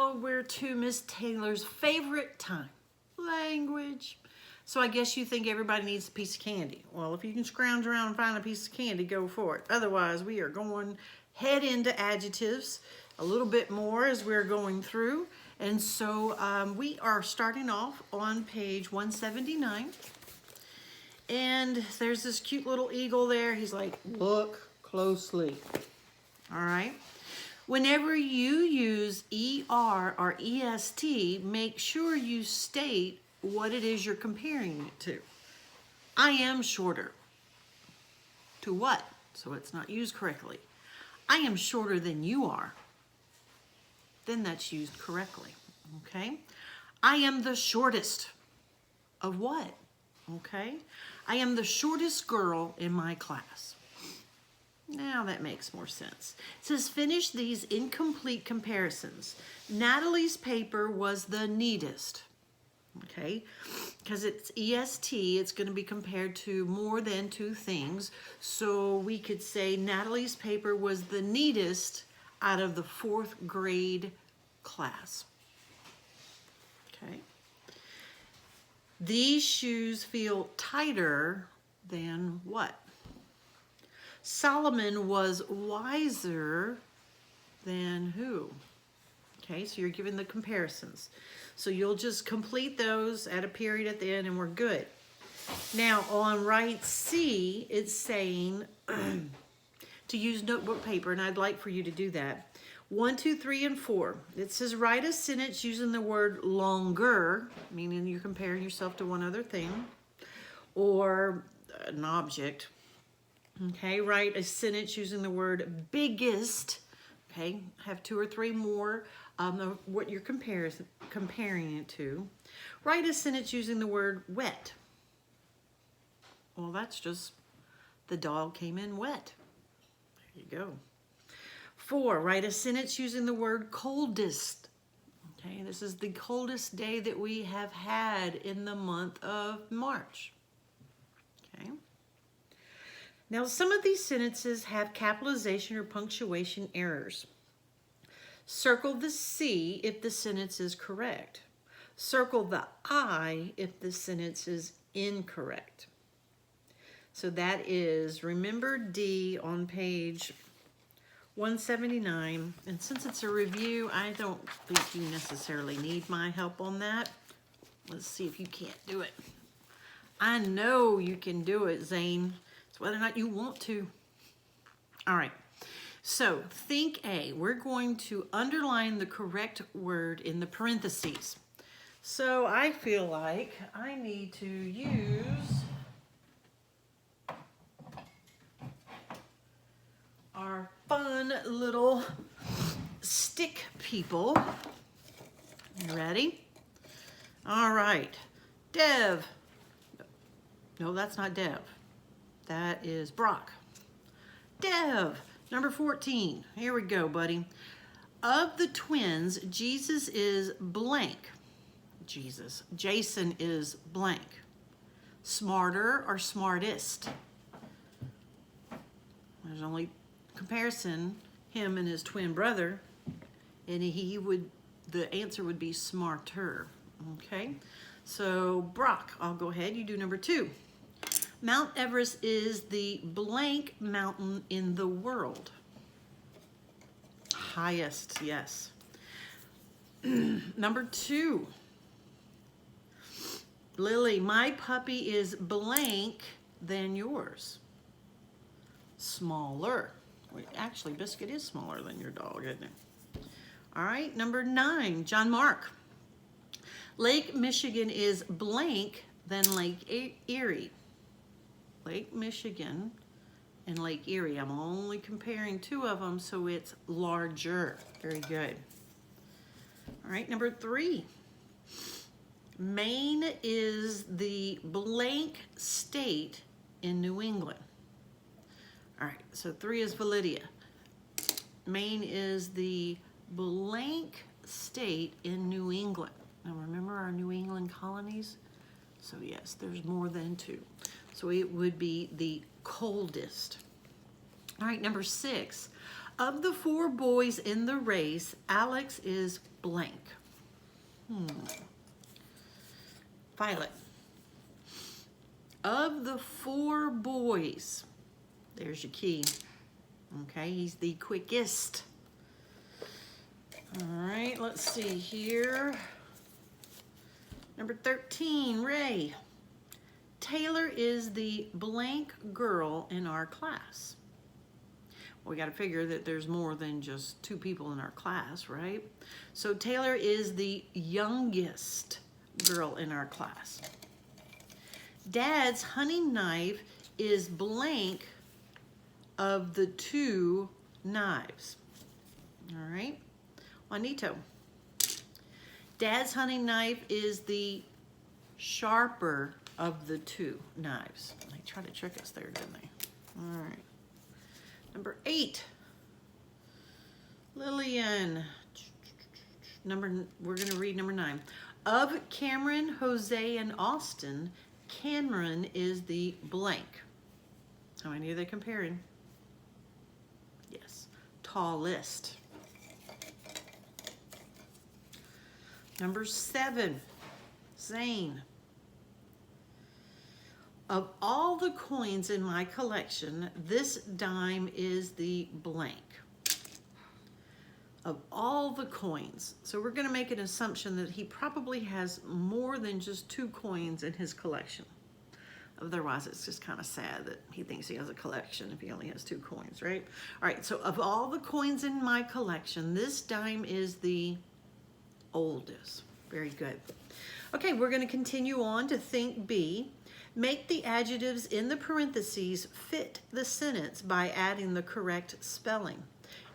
now we're to Miss Taylor's favorite time, language. So I guess you think everybody needs a piece of candy. Well, if you can scrounge around and find a piece of candy, go for it. Otherwise, we are going head into adjectives a little bit more as we're going through. And so we are starting off on page 179. And there's this cute little eagle there. He's like, look closely. All right. Whenever you use ER or EST, make sure you state what it is you're comparing it to. I am shorter. To what? So it's not used correctly. I am shorter than you are. Then that's used correctly. Okay? I am the shortest. Of what? Okay? I am the shortest girl in my class. Now that makes more sense. It says, finish these incomplete comparisons. Natalie's paper was the neatest. Okay? Because it's EST, it's going to be compared to more than two things. So we could say Natalie's paper was the neatest out of the 4th grade class. Okay? These shoes feel tighter than what? Solomon was wiser than who? Okay, so you're given the comparisons. So you'll just complete those at a period at the end and we're good. Now on right C, it's saying to use notebook paper, and I'd like for you to do that. 1, 2, 3, and 4. It says write a sentence using the word longer, meaning you're comparing yourself to one other thing, or an object. Okay, write a sentence using the word biggest. Okay, have 2 or 3 more of what you're comparing it to. Write a sentence using the word wet. Well, that's just the dog came in wet. There you go. 4, write a sentence using the word coldest. Okay, this is the coldest day that we have had in the month of March. Okay. Now, some of these sentences have capitalization or punctuation errors. Circle the C if the sentence is correct. Circle the I if the sentence is incorrect. So that is, remember D on page 179. And since it's a review, I don't think you necessarily need my help on that. Let's see if you can't do it. I know you can do it, Zane. It's whether or not you want to. All right. So think A. We're going to underline the correct word in the parentheses. So I feel like I need to use our fun little stick people. You ready? All right. Dev. No, that's not Dev. That is Brock. Dev, number 14. Here we go, buddy. Of the twins, Jesus is blank. Jason is blank. Smarter or smartest? There's only comparison, him and his twin brother, and the answer would be smarter. Okay, so Brock, I'll go ahead, you do number 2. Mount Everest is the blank mountain in the world. Highest, yes. Number 2. Lily, my puppy is blank than yours. Smaller. Actually, Biscuit is smaller than your dog, isn't it? All right, number 9, John Mark. Lake Michigan is blank than Lake Erie. Lake Michigan and Lake Erie. I'm only comparing 2 of them, so it's larger. Very good. All right, number 3. Maine is the blank state in New England. All right, so 3 is Validia. Maine is the blank state in New England. Now remember our New England colonies? So yes, there's more than 2. So it would be the coldest. All right, number 6. Of the 4 boys in the race, Alex is blank. Violet. Of the 4 boys, there's your key. Okay, he's the quickest. All right, let's see here. Number 13, Ray. Taylor is the blank girl in our class. Well, we got to figure that there's more than just 2 people in our class, right? So Taylor is the youngest girl in our class. Dad's hunting knife is blank of the 2 knives. All right. Juanito. Dad's hunting knife is the sharper of the 2 knives. They tried to trick us there, didn't they? All right. Number 8. Lillian. We're going to read number 9. Of Cameron, Jose, and Austin, Cameron is the blank. How many are they comparing? Yes. Tallest. Number 7. Zane. Of all the coins in my collection, this dime is the blank. Of all the coins. So we're going to make an assumption that he probably has more than just 2 coins in his collection. Otherwise, it's just kind of sad that he thinks he has a collection if he only has 2 coins, right? All right, so of all the coins in my collection, this dime is the oldest. Very good. Okay, we're going to continue on to think B. Make the adjectives in the parentheses fit the sentence by adding the correct spelling.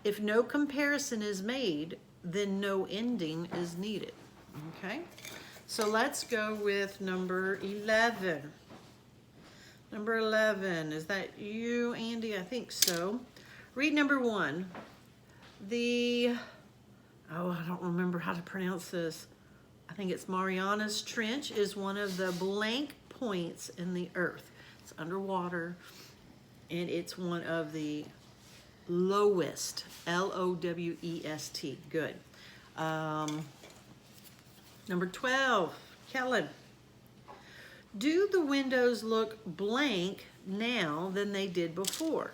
If no comparison is made, then no ending is needed. Okay, so let's go with number 11. Number 11, is that you, Andy? I think so. Read number 1. I don't remember how to pronounce this. I think it's Marianas Trench is one of the blank points in the earth. It's underwater, and it's one of the lowest, L-O-W-E-S-T. Good. Number 12, Kellen. Do the windows look blank now than they did before?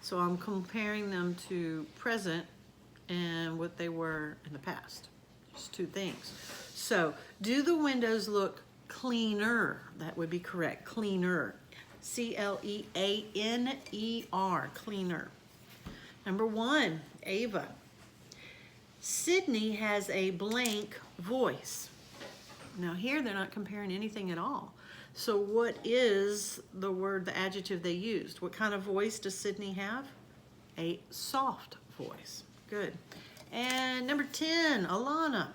So I'm comparing them to present and what they were in the past. Just 2 things. So, do the windows look cleaner? That would be correct. Cleaner. C-L-E-A-N-E-R. Cleaner. Number 1, Ava. Sydney has a blank voice. Now here they're not comparing anything at all. So what is the adjective they used? What kind of voice does Sydney have? A soft voice. Good. And number 10, Alana.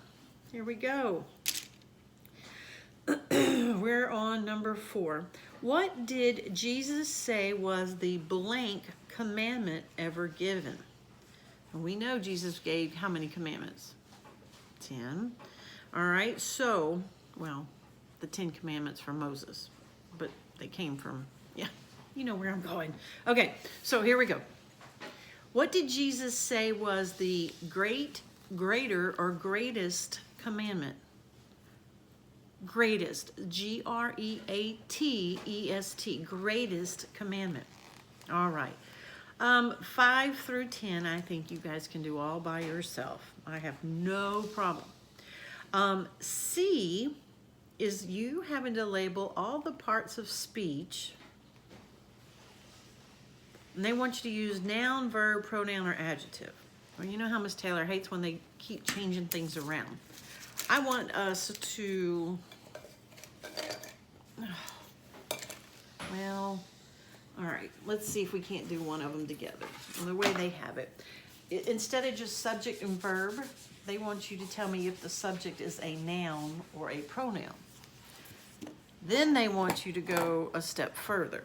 Here we go. We're on number 4. What did Jesus say was the blank commandment ever given? And we know Jesus gave how many commandments? 10. All right, so, well, the 10 commandments from Moses, but they came from, yeah, you know where I'm going. Okay, so here we go. What did Jesus say was the greater, or greatest commandment? Greatest, G-R-E-A-T-E-S-T, greatest commandment. All right. 5 through 10, I think you guys can do all by yourself. I have no problem. C is you having to label all the parts of speech. And they want you to use noun, verb, pronoun, or adjective. Well, you know how Miss Taylor hates when they keep changing things around. I want us to, well, all right, let's see if we can't do one of them together. And the way they have it, instead of just subject and verb, they want you to tell me if the subject is a noun or a pronoun. Then they want you to go a step further.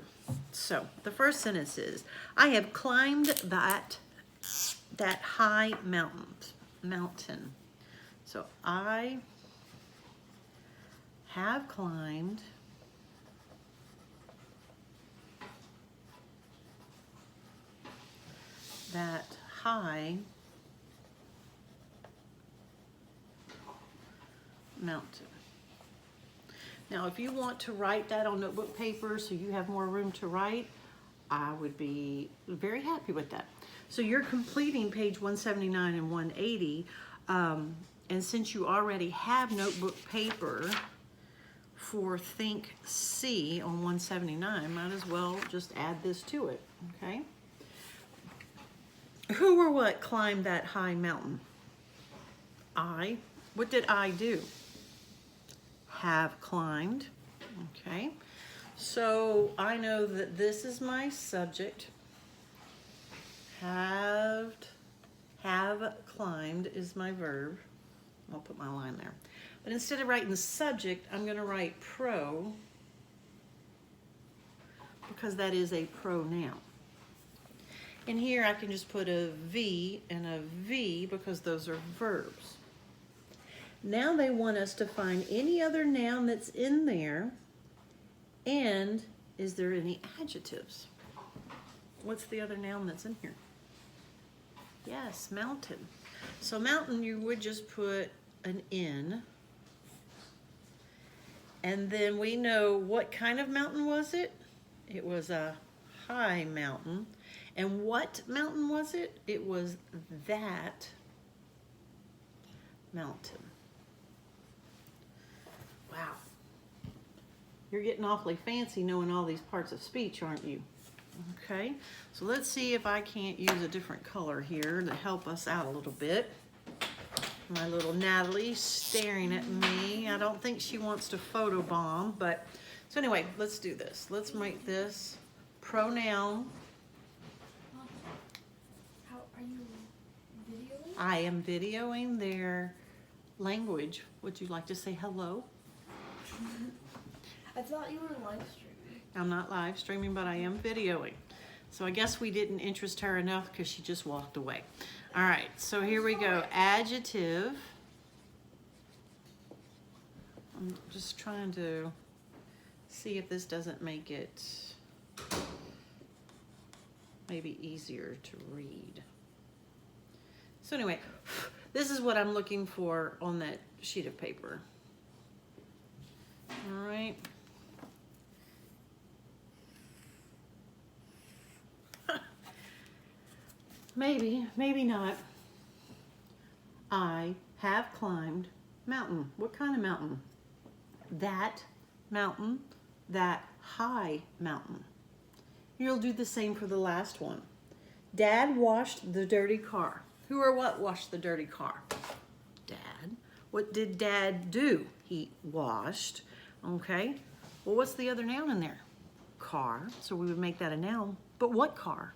So the first sentence is, I have climbed that high mountain. So I have climbed that high mountain. Now, if you want to write that on notebook paper so you have more room to write, I would be very happy with that. So you're completing page 179 and 180, and since you already have notebook paper for Think C on 179, might as well just add this to it, okay? Who or what climbed that high mountain? I. What did I do? Have climbed, okay? So I know that this is my subject. Have climbed is my verb. I'll put my line there. But instead of writing the subject, I'm going to write pro, because that is a pronoun. And here I can just put a V and a V because those are verbs. Now they want us to find any other noun that's in there, and is there any adjectives? What's the other noun that's in here? Yes, mountain. So mountain, you would just put an N. And then we know what kind of mountain was it? It was a high mountain. And what mountain was it? It was that mountain. Wow. You're getting awfully fancy knowing all these parts of speech, aren't you? Okay, so let's see if I can't use a different color here to help us out a little bit. My little Natalie staring at me. I don't think she wants to photobomb, but so anyway, let's do this. Let's make this pronoun. How are you videoing? I am videoing their language. Would you like to say hello? I thought you were live streaming. I'm not live streaming, but I am videoing. So I guess we didn't interest her enough because she just walked away. All right, so here we go. Adjective. I'm just trying to see if this doesn't make it maybe easier to read. So anyway, this is what I'm looking for on that sheet of paper. All right. Maybe, maybe not. I have climbed mountain. What kind of mountain? That mountain, that high mountain. You'll do the same for the last one. Dad washed the dirty car. Who or what washed the dirty car? Dad. What did Dad do? He washed. Okay. Well, what's the other noun in there? Car. So we would make that a noun. But what car?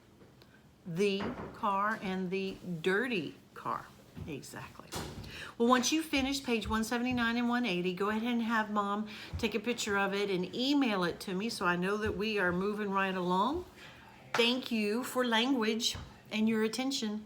The car and the dirty car. Exactly. Well, once you finish page 179 and 180, go ahead and have Mom take a picture of it and email it to me so I know that we are moving right along. Thank you for language and your attention.